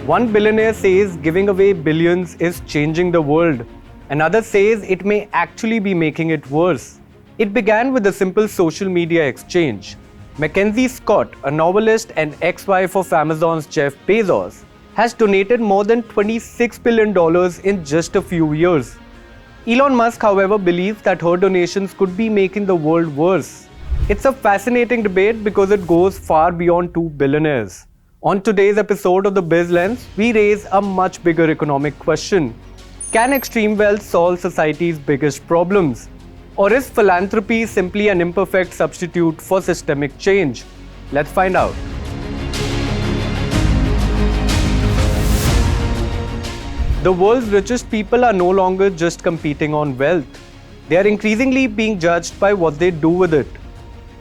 One billionaire says giving away billions is changing the world. Another says it may actually be making it worse. It began with a simple social media exchange. Mackenzie Scott, a novelist and ex-wife of Amazon's Jeff Bezos, has donated more than $26 billion in just a few years. Elon Musk, however, believes that her donations could be making the world worse. It's a fascinating debate because it goes far beyond two billionaires. On today's episode of The Biz Lens, we raise a much bigger economic question. Can extreme wealth solve society's biggest problems? Or is philanthropy simply an imperfect substitute for systemic change? Let's find out. The world's richest people are no longer just competing on wealth. They are increasingly being judged by what they do with it.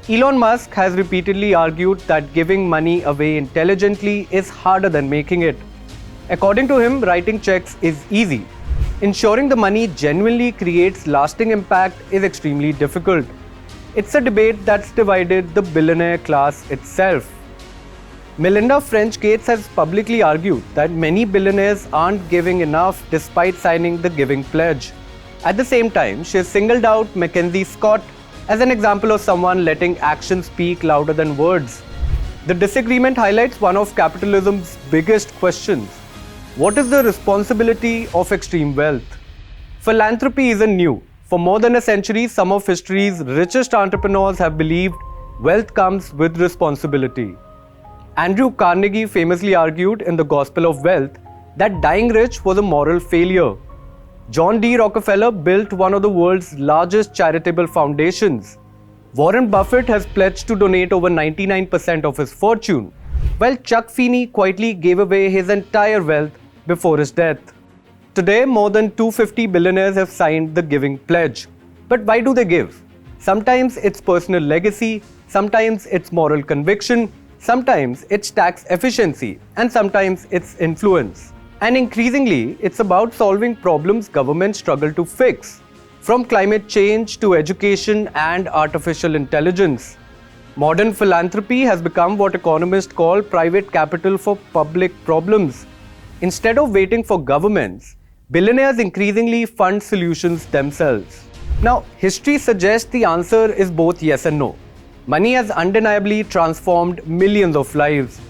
Elon Musk has repeatedly argued that giving money away intelligently is harder than making it. According to him, writing checks is easy. Ensuring the money genuinely creates lasting impact is extremely difficult. It's a debate that's divided the billionaire class itself. Melinda French Gates has publicly argued that many billionaires aren't giving enough despite signing the Giving Pledge. At the same time, she has singled out Mackenzie Scott as an example of someone letting action speak louder than words. The disagreement highlights one of capitalism's biggest questions. What is the responsibility of extreme wealth? Philanthropy isn't new. For more than a century, some of history's richest entrepreneurs have believed wealth comes with responsibility. Andrew Carnegie famously argued in The Gospel of Wealth that dying rich was a moral failure. John D. Rockefeller built one of the world's largest charitable foundations. Warren Buffett has pledged to donate over 99% of his fortune, while Chuck Feeney quietly gave away his entire wealth before his death. Today, more than 250 billionaires have signed the Giving Pledge. But why do they give? Sometimes it's personal legacy, sometimes it's moral conviction, sometimes it's tax efficiency, and sometimes it's influence. And increasingly, it's about solving problems governments struggle to fix, from climate change to education and artificial intelligence. Modern philanthropy has become what economists call private capital for public problems. Instead of waiting for governments, billionaires increasingly fund solutions themselves. Now, history suggests the answer is both yes and no. Money has undeniably transformed millions of lives.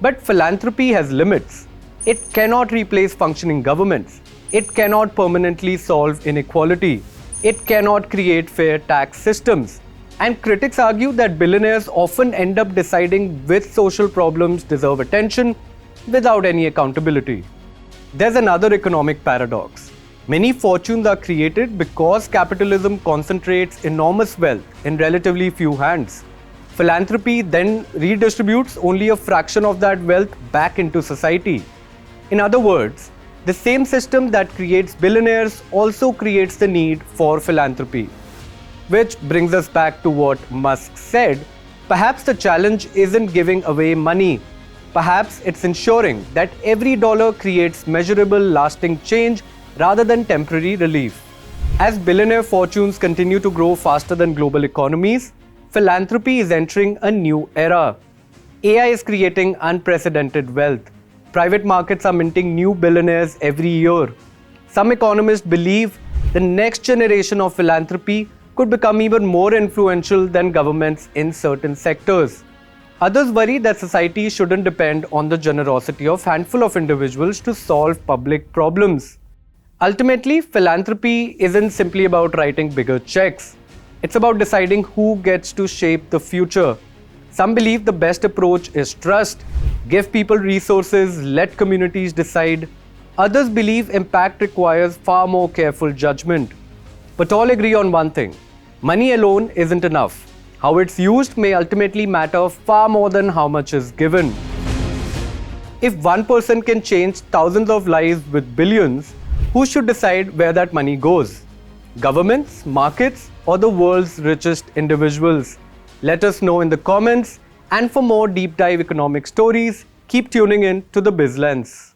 But philanthropy has limits. It cannot replace functioning governments. It cannot permanently solve inequality. It cannot create fair tax systems. And critics argue that billionaires often end up deciding which social problems deserve attention without any accountability. There's another economic paradox. Many fortunes are created because capitalism concentrates enormous wealth in relatively few hands. Philanthropy then redistributes only a fraction of that wealth back into society. In other words, the same system that creates billionaires also creates the need for philanthropy. Which brings us back to what Musk said. Perhaps the challenge isn't giving away money. Perhaps it's ensuring that every dollar creates measurable, lasting change rather than temporary relief. As billionaire fortunes continue to grow faster than global economies, philanthropy is entering a new era. AI is creating unprecedented wealth. Private markets are minting new billionaires every year. Some economists believe the next generation of philanthropy could become even more influential than governments in certain sectors. Others worry that society shouldn't depend on the generosity of a handful of individuals to solve public problems. Ultimately, philanthropy isn't simply about writing bigger checks. It's about deciding who gets to shape the future. Some believe the best approach is trust, give people resources, let communities decide. Others believe impact requires far more careful judgment. But all agree on one thing: money alone isn't enough. How it's used may ultimately matter far more than how much is given. If one person can change thousands of lives with billions, who should decide where that money goes? Governments, markets, or the world's richest individuals? Let us know in the comments. And for more deep dive economic stories, keep tuning in to The Biz Lens.